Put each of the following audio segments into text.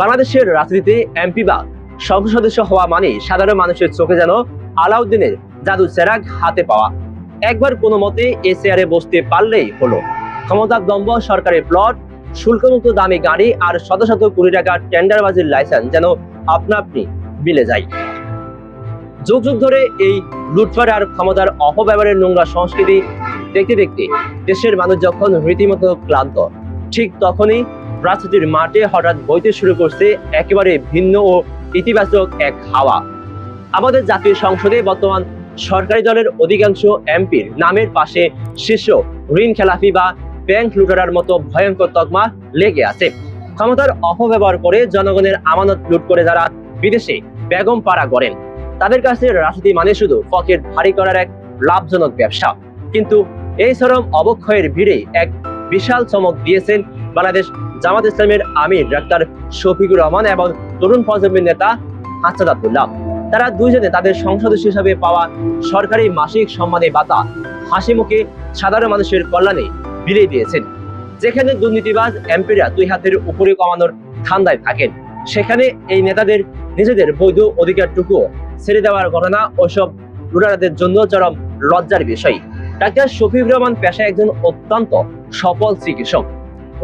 বাংলাদেশের রাজনীতিতে এমপি বা সংসদ সদস্য হওয়া মানে সাধারণ মানুষের চোখে যেন আলাউদ্দিনের জাদু চেরাগ হাতে পাওয়া। একবার কোনো মতে এ চেয়ারে বসতে পারলেই হলো। ক্ষমতার দম্ভ, সরকারের প্লট, শুল্কমুক্ত দামি গাড়ি আর শত শত কোটি টাকার টেন্ডারবাজির লাইসেন্স যেন আপনা আপনি মিলে যায়। যুগ যুগ ধরে এই লুটপাট আর ক্ষমতার অপব্যবহারের নোংরা সংস্কৃতি দেখতে দেখতে দেশের মানুষ যখন রীতিমতো ক্লান্ত, ঠিক তখনই রাজনীতির মাঠে হঠাৎ বইতে শুরু করছে একেবারে ভিন্ন ও ইতিবাচক এক হাওয়া। আমাদের জাতীয় সংসদে বর্তমান সরকারি দলের অধিকাংশ এমপির নামের পাশে শীর্ষ ঋণ খেলাফি বা ব্যাংক লুটারার মতো ভয়ঙ্কর তকমা লেগে আছে। ক্ষমতার অপব্যবহার করে জনগণের আমানত লুট করে যারা বিদেশে বেগম পাড়া করেন, তাদের কাছে রাজনীতি মানে শুধু পকেট ভারী করার এক লাভজনক ব্যবসা। কিন্তু এই চরম অবক্ষয়ের ভিড়ে এক বিশাল চমক দিয়েছেন বাংলাদেশ জামাত ইসলামের আমির ডাক্তার শফিকুর রহমান এবং তরুণ প্রজন্মের নেতা হাসান আব্দুল্লাহ। তারা দুইজনে তাদের সংসদ হিসাবে পাওয়া সরকারি মাসিক সম্মানী ভাতা হাসি মুখে সাধারণ মানুষের কল্যাণে বিলিয়ে দিয়েছেন। যেখানে দুর্নীতিবাজ এমপিরা দুই হাতের উপরে কমানোর ধান্দায় থাকেন, সেখানে এই নেতাদের নিজেদের বৈধ অধিকারটুকু ছেড়ে দেওয়ার ঘটনা ওসব লুটারাদের জন্য চরম লজ্জার বিষয়। ডাক্তার শফিকুর রহমান পেশায় একজন অত্যন্ত সফল চিকিৎসক।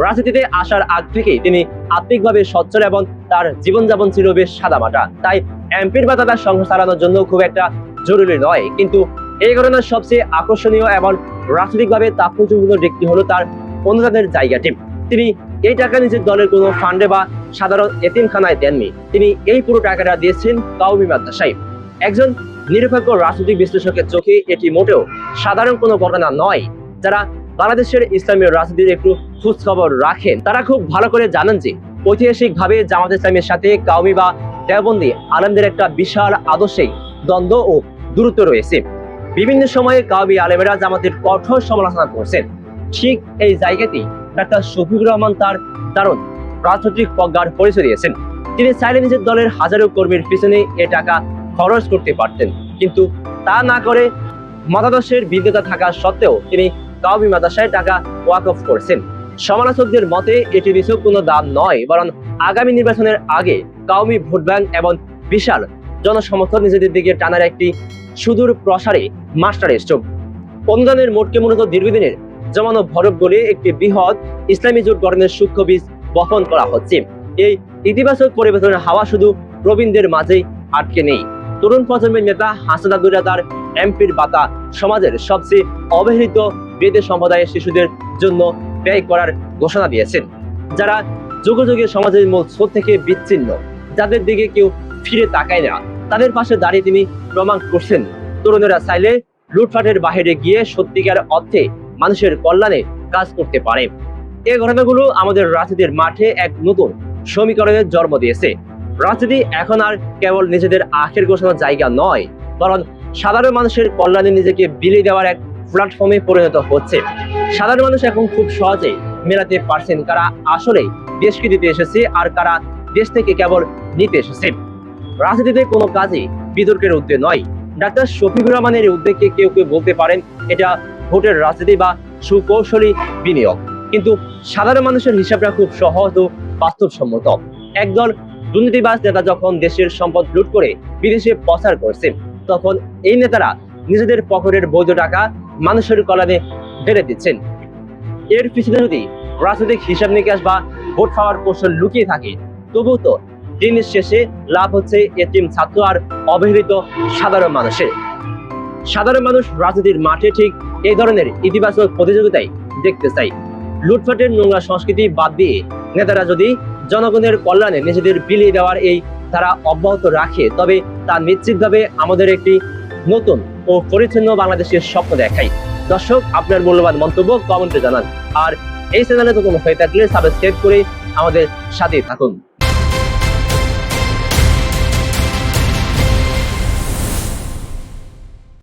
রাজনীতিতে আসার আগ থেকেই তিনি আত্মিকভাবে সচ্ছল এবং তার জীবনযাপন ছিল বেশ সাদামাটা। তাই এমপির ভাতা তার সংসার চালানোর জন্য খুব একটা জরুরি নয়। কিন্তু এই ঘটনার সবচেয়ে আকর্ষণীয় এবং রাজনৈতিকভাবে তাৎপর্যপূর্ণ দিকটি হলো তার অনুদানের জায়গাটি। তিনি এই টাকা নিজের দলের কোনো ফান্ডে বা সাধারণ এতিমখানায় দেননি। তিনি এই পুরো টাকাটা দিয়েছেন কওমি মাদ্রাসায়। একজন নিরপেক্ষ রাজনৈতিক বিশ্লেষকের চোখে এটি মোটেও সাধারণ কোনো ঘটনা নয়। যারা বাংলাদেশের ইসলামীয় রাজনীতির একটু খোঁজখবর রাখেন, তারা খুব ভালো করে জানেন যে ঐতিহাসিকভাবে জামাত ইসলামের সাথে কওমি বা দেওবন্দি আলেমদের একটা বিশাল আদর্শিক দ্বন্দ্ব ও দূরত্ব রয়েছে। বিভিন্ন সময়ে কওমি আলেমেরা জামাতের কঠোর সমালোচনা করছেন। ঠিক এই জায়গাতেই ডাক্তার শফিকুর রহমান তার দারুণ রাজনৈতিক প্রজ্ঞার পরিচয় দিয়েছেন। তিনি চাইলে নিজের দলের হাজারো কর্মীর পিছনে এ টাকা খরচ করতে পারতেন, কিন্তু তা না করে মতাদর্শের বিরোধিতা থাকা সত্ত্বেও তিনি কওমি মাদ্রাসায় টাকা ওয়াকফ করেছেন। সমালোচকদের মতে এটি নিছক কোনো দান নয়, বরং আগামী নির্বাচনের আগে কওমি ভোট ব্যাংক এবং বিশাল জনসমর্থন নিজেদের দিকে টানার একটি সুদূর প্রসারী মাস্টার স্ট্রোক। অনুদানের মোটকে মূলত দীর্ঘদিনের জমানো ভরব বলে একটি বৃহৎ ইসলামী জোট গঠনের সূক্ষ্ম বীজ বপন করা হচ্ছে। এই ইতিবাচক পরিবর্তনের হাওয়া শুধু প্রবীণদের মাঝেই আটকে নেই। তরুণ প্রজন্মের নেতা হাসান আব্দুল্লাহ তার এমপির ভাতা সমাজের সবচেয়ে অবহেলিত বেদে সম্প্রদায়ের শিশুদের জন্য ব্যয় করার ঘোষণা দিয়েছেন, যারা যুগে যুগে সমাজের মূল স্রোত থেকে বিচ্ছিন্ন, যাদের দিকে কেউ ফিরে তাকায় না। তাদের পাশে দাঁড়িয়ে তিনি প্রমাণ করছেন তরুণেরা চাইলে লুটপাটের বাহিরে গিয়ে সত্যিকার অর্থে মানুষের কল্যাণে কাজ করতে পারে। এই ঘটনাগুলো আমাদের রাজনীতির মাঠে এক নতুন সমীকরণের জন্ম দিয়েছে। রাজনীতি এখন আর কেবল নিজেদের আখের ঘোষণার জায়গা নয়, বরং সাধারণ মানুষের কল্যাণে নিজেকে বিলিয়ে দেওয়ার এক প্ল্যাটফর্মে পরিণত হচ্ছে। সাধারণ মানুষ এখন খুব সহজেই মেলাতে পারছেন কারা আসলে দেশকে দিতে এসেছে আর কারা দেশ থেকে কেবল নিতে এসেছে। রাজনীতিতে কোনো কাজই বিতর্কের উদ্যোগ নয়। ডাক্তার শফিকুর রহমানের এই উদ্যোগকে কেউ কেউ বলতে পারেন এটা ভোটের রাজনীতি বা সুকৌশলী বিনিয়োগ, কিন্তু সাধারণ মানুষের হিসাবটা খুব সহজ ও বাস্তবসম্মত। একদল দুর্নীতিবাজ নেতা যখন দেশের সম্পদ লুট করে বিদেশে প্রচার করছে, তখন এই নেতারা নিজেদের পকেটের বৈধ টাকা মানুষের কল্যাণে ঢেলে দিচ্ছেন। এর পিছনে যদি রাজনৈতিক হিসাব নিকাশ বা ভোট পাওয়ার কৌশল লুকিয়ে থাকে, তবু তো দিনের শেষে লাভ হচ্ছে এতিম ছাত্র আর অবহেলিত সাধারণ মানুষের। সাধারণ মানুষ রাজনীতির মাঠে ঠিক এই ধরনের ইতিবাচক প্রতিযোগিতায় দেখতে চাই। লুটপাটের নোংরা সংস্কৃতি বাদ দিয়ে নেতারা যদি জনগণের কল্যাণে নিজেদের বিলিয়ে দেওয়ার এই ধারা অব্যাহত রাখে, তবে তা নিশ্চিতভাবে আমাদের একটি নতুন ও পরিচ্ছন্ন বাংলাদেশের স্বপ্ন দেখায়। দর্শক, আপনার মূল্যবান মন্তব্য কমেন্টে জানান, আর এই চ্যানেলে নতুন হয়ে থাকলে সাবস্ক্রাইব করে আমাদের সাথে থাকুন।